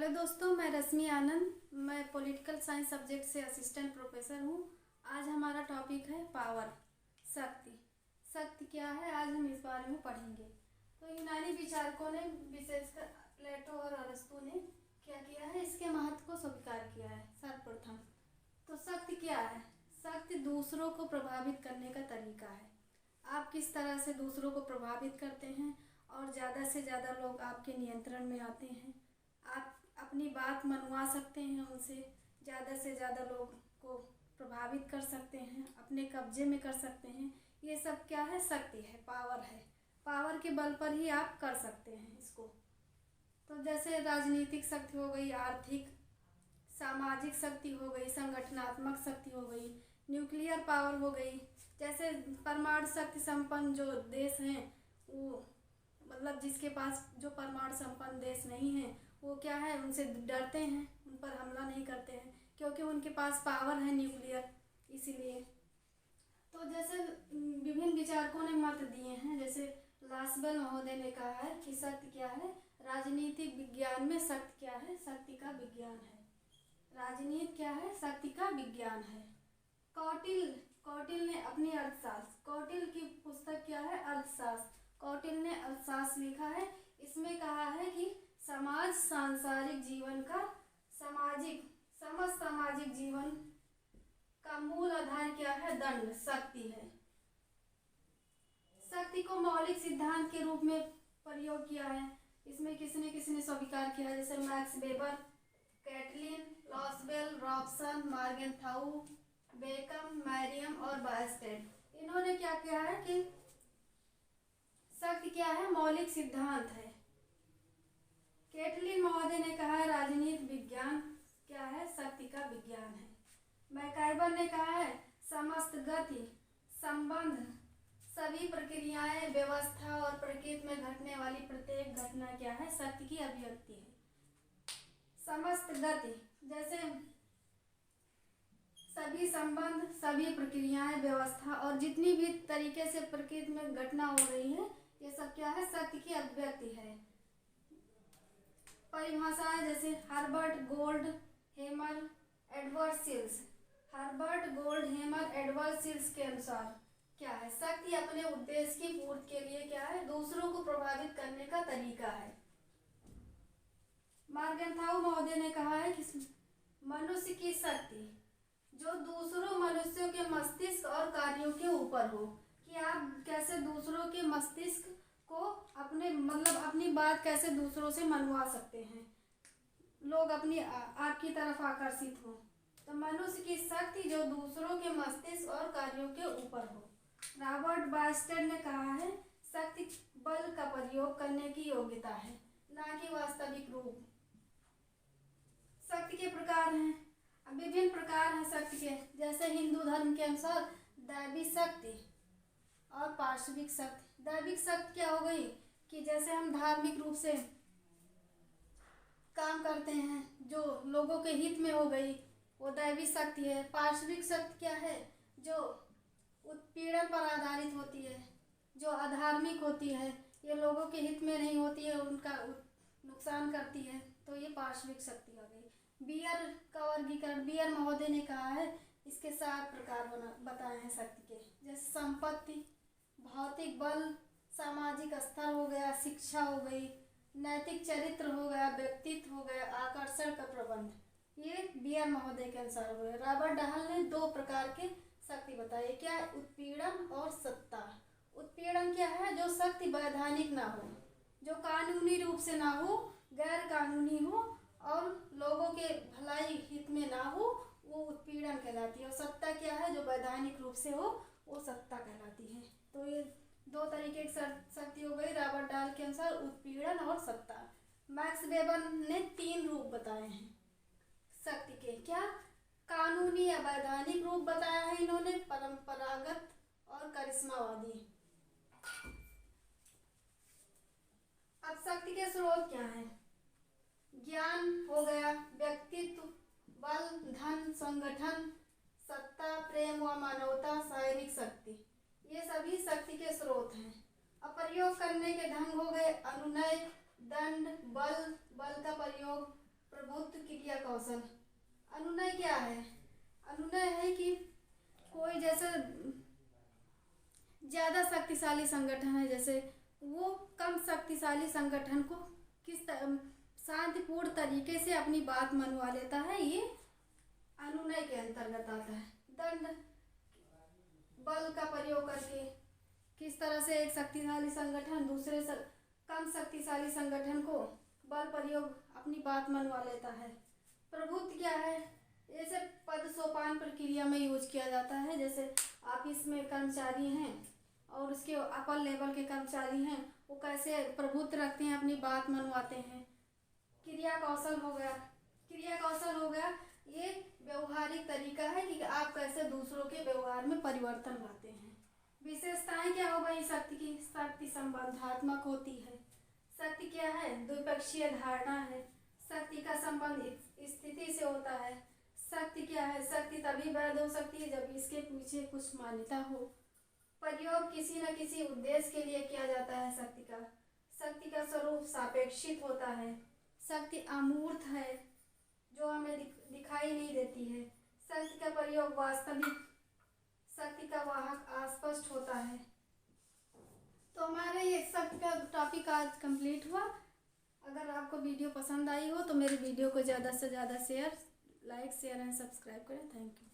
Hello दोस्तों, मैं रश्मि आनंद। मैं पॉलिटिकल साइंस सब्जेक्ट से असिस्टेंट प्रोफेसर हूँ। आज हमारा टॉपिक है पावर, शक्ति। शक्ति क्या है, आज हम इस बारे में पढ़ेंगे। तो यूनानी विचारकों ने, विशेषकर प्लेटो और अरस्तु ने क्या किया है, इसके महत्व को स्वीकार किया है। सर्वप्रथम तो शक्ति क्या है? शक्ति दूसरों को प्रभावित करने का तरीका है। आप किस तरह से दूसरों को प्रभावित करते हैं और ज़्यादा से ज़्यादा लोग आपके नियंत्रण में आते हैं। आप अपनी बात मनवा सकते हैं, उनसे ज़्यादा से ज़्यादा लोग को प्रभावित कर सकते हैं, अपने कब्जे में कर सकते हैं। ये सब क्या है? शक्ति है, पावर है। पावर के बल पर ही आप कर सकते हैं इसको। तो जैसे राजनीतिक शक्ति हो गई, आर्थिक सामाजिक शक्ति हो गई, संगठनात्मक शक्ति हो गई, न्यूक्लियर पावर हो गई। जैसे परमाणु शक्ति संपन्न जो देश हैं, वो मतलब जिसके पास जो परमाणु संपन्न देश नहीं है, वो क्या है, उनसे डरते हैं, उन पर हमला नहीं करते हैं, क्योंकि उनके पास पावर है न्यूक्लियर। इसीलिए तो जैसे विभिन्न विचारकों ने मत दिए हैं। जैसे लासबेल महोदय ने कहा है कि शक्ति क्या है, राजनीतिक विज्ञान में शक्ति क्या है, शक्ति का विज्ञान है। राजनीति क्या है, शक्ति का विज्ञान है। कौटिल्य ने अपनी अर्थशास्त्र, कौटिल्य की पुस्तक क्या है, अर्थशास्त्र। कौटिल्य ने अर्थशास्त्र लिखा है। इसमें कहा है कि समाज सांसारिक जीवन का समस्त सामाजिक जीवन का मूल आधार क्या है, दंड, शक्ति है। शक्ति को मौलिक सिद्धांत के रूप में प्रयोग किया है। इसमें किसने किसने स्वीकार किया है? जैसे Max Weber, Catlin, Lasswell, Robson, Morgenthau, Beckham, Merriam और बायस्टेड। इन्होंने क्या किया है कि शक्ति क्या है, मौलिक सिद्धांत है। कैटलिन महोदय ने कहा है राजनीति विज्ञान क्या है, शक्ति का विज्ञान है। मैकाइबर ने कहा है समस्त गति, संबंध, सभी प्रक्रियाएं, व्यवस्था और प्रकृति में घटने वाली प्रत्येक घटना क्या है, शक्ति की अभिव्यक्ति है। समस्त गति जैसे सभी संबंध, सभी प्रक्रियाएं, व्यवस्था और जितनी भी तरीके से प्रकृति में घटना हो रही है, ये सब क्या है, शक्ति की अभिव्यक्ति है। परिभाषाएं जैसे Herbert Goldhamer Edward Shils, Herbert Goldhamer Edward Shils के अनुसार क्या है, शक्ति अपने उद्देश्य की पूर्ति के लिए क्या है, दूसरों को प्रभावित करने का तरीका है। मॉर्गेनथाउ महोदय ने कहा है कि मनुष्य की शक्ति जो दूसरों मनुष्यों के मस्तिष्क और कार्यों के ऊपर हो, कि आप कैसे दूसरों के मस्तिष्क को अपनी बात कैसे दूसरों से मनवा सकते हैं, लोग आपकी तरफ आकर्षित हो। तो मनुष्य की शक्ति जो दूसरों के मस्तिष्क और कार्यों के ऊपर हो। रॉबर्ट बायस्टेड ने कहा है शक्ति बल का प्रयोग करने की योग्यता है, ना कि वास्तविक रूप। शक्ति के प्रकार हैं, विभिन्न प्रकार हैं शक्ति के। जैसे हिंदू धर्म के अनुसार दैवी शक्ति और पार्श्विक शक्ति। दैविक शक्ति क्या हो गई कि जैसे हम धार्मिक रूप से काम करते हैं, जो लोगों के हित में हो गई, वो दैवी शक्ति है। पार्श्विक शक्ति क्या है, जो उत्पीड़न पर आधारित होती है, जो अधार्मिक होती है, ये लोगों के हित में नहीं होती है, उनका नुकसान करती है, तो ये पार्श्विक शक्ति आ गई। बियर का वर्गीकरण, बियर महोदय ने कहा है इसके 7 प्रकार बताए हैं शक्ति के। जैसे संपत्ति, भौतिक बल, सामाजिक स्तर हो गया, शिक्षा हो गई, नैतिक चरित्र हो गया, व्यक्तित्व हो गया, आकर्षण का प्रबंध। ये बियर महोदय के अनुसार हो गया। रॉबर्ट डहल ने 2 प्रकार के शक्ति बताई, क्या है, उत्पीड़न और सत्ता। उत्पीड़न क्या है, जो शक्ति वैधानिक ना हो, जो कानूनी रूप से ना हो, गैर कानूनी हो और लोगों के भलाई हित में ना हो, वो उत्पीड़न कहलाती है। और सत्ता क्या है, जो वैधानिक रूप से हो, वो सत्ता कहलाती है। तो ये 2 तरीके की शक्ति हो गई रॉबर्ट डहल के अनुसार, उत्पीड़न और सत्ता। मैक्स वेबर ने 3 रूप बताए हैं शक्ति के। क्या, कानूनी या वैधानिक रूप बताया है इन्होंने, परंपरागत और करिश्मावादी। अब शक्ति के स्रोत क्या हैं? ज्ञान हो गया, व्यक्तित्व, बल, धन, संगठन, सत्ता, प्रेम व मानवता, शारीरिक शक्ति, ये सभी शक्ति के स्रोत हैं। अब प्रयोग करने के ढंग हो गए अनुनय, दंड, बल, बल का प्रयोग, प्रभुत्व क्रिया कौशल। अनुनय क्या है? अनुनय है कि कोई जैसे ज़्यादा शक्तिशाली संगठन है, जैसे वो कम शक्तिशाली संगठन को किस शांतिपूर्ण तरीके से अपनी बात मनवा लेता है, ये अनुनय के अंतर्गत आता है। दंड, बल का प्रयोग करके किस तरह से एक शक्तिशाली संगठन दूसरे कम शक्तिशाली संगठन को बल प्रयोग अपनी बात मनवा लेता है। प्रभुत्व क्या है? जैसे पद सोपान प्रक्रिया में यूज किया जाता है, जैसे ऑफिस में कर्मचारी हैं और उसके अपर लेवल के कर्मचारी हैं, वो कैसे प्रभुत्व रखते हैं, अपनी बात मनवाते हैं। क्रिया कौशल हो गया। क्रिया कौशल हो गया ये व्यवहारिक तरीका है कि आप कैसे दूसरों के व्यवहार में परिवर्तन लाते हैं। विशेषताएं क्या हो गई शक्ति की? शक्ति संबंधात्मक होती है। शक्ति क्या है? द्विपक्षीय धारणा है। शक्ति का संबंध स्थिति से होता है। शक्ति क्या है? शक्ति तभी वैध हो सकती है जब इसके पीछे कुछ मान्यता हो। प्रयोग किसी न किसी उद्देश्य के लिए किया जाता है शक्ति का। शक्ति का स्वरूप सापेक्षित होता है। शक्ति अमूर्त है, जो हमें दिखाई नहीं देती है। शक्ति का प्रयोग वास्तविक, शक्ति का वाहक अस्पष्ट होता है। तो हमारे ये शक्ति का टॉपिक आज कंप्लीट हुआ। अगर आपको वीडियो पसंद आई हो तो मेरे वीडियो को ज़्यादा से ज़्यादा लाइक शेयर एंड सब्सक्राइब करें। Thank you.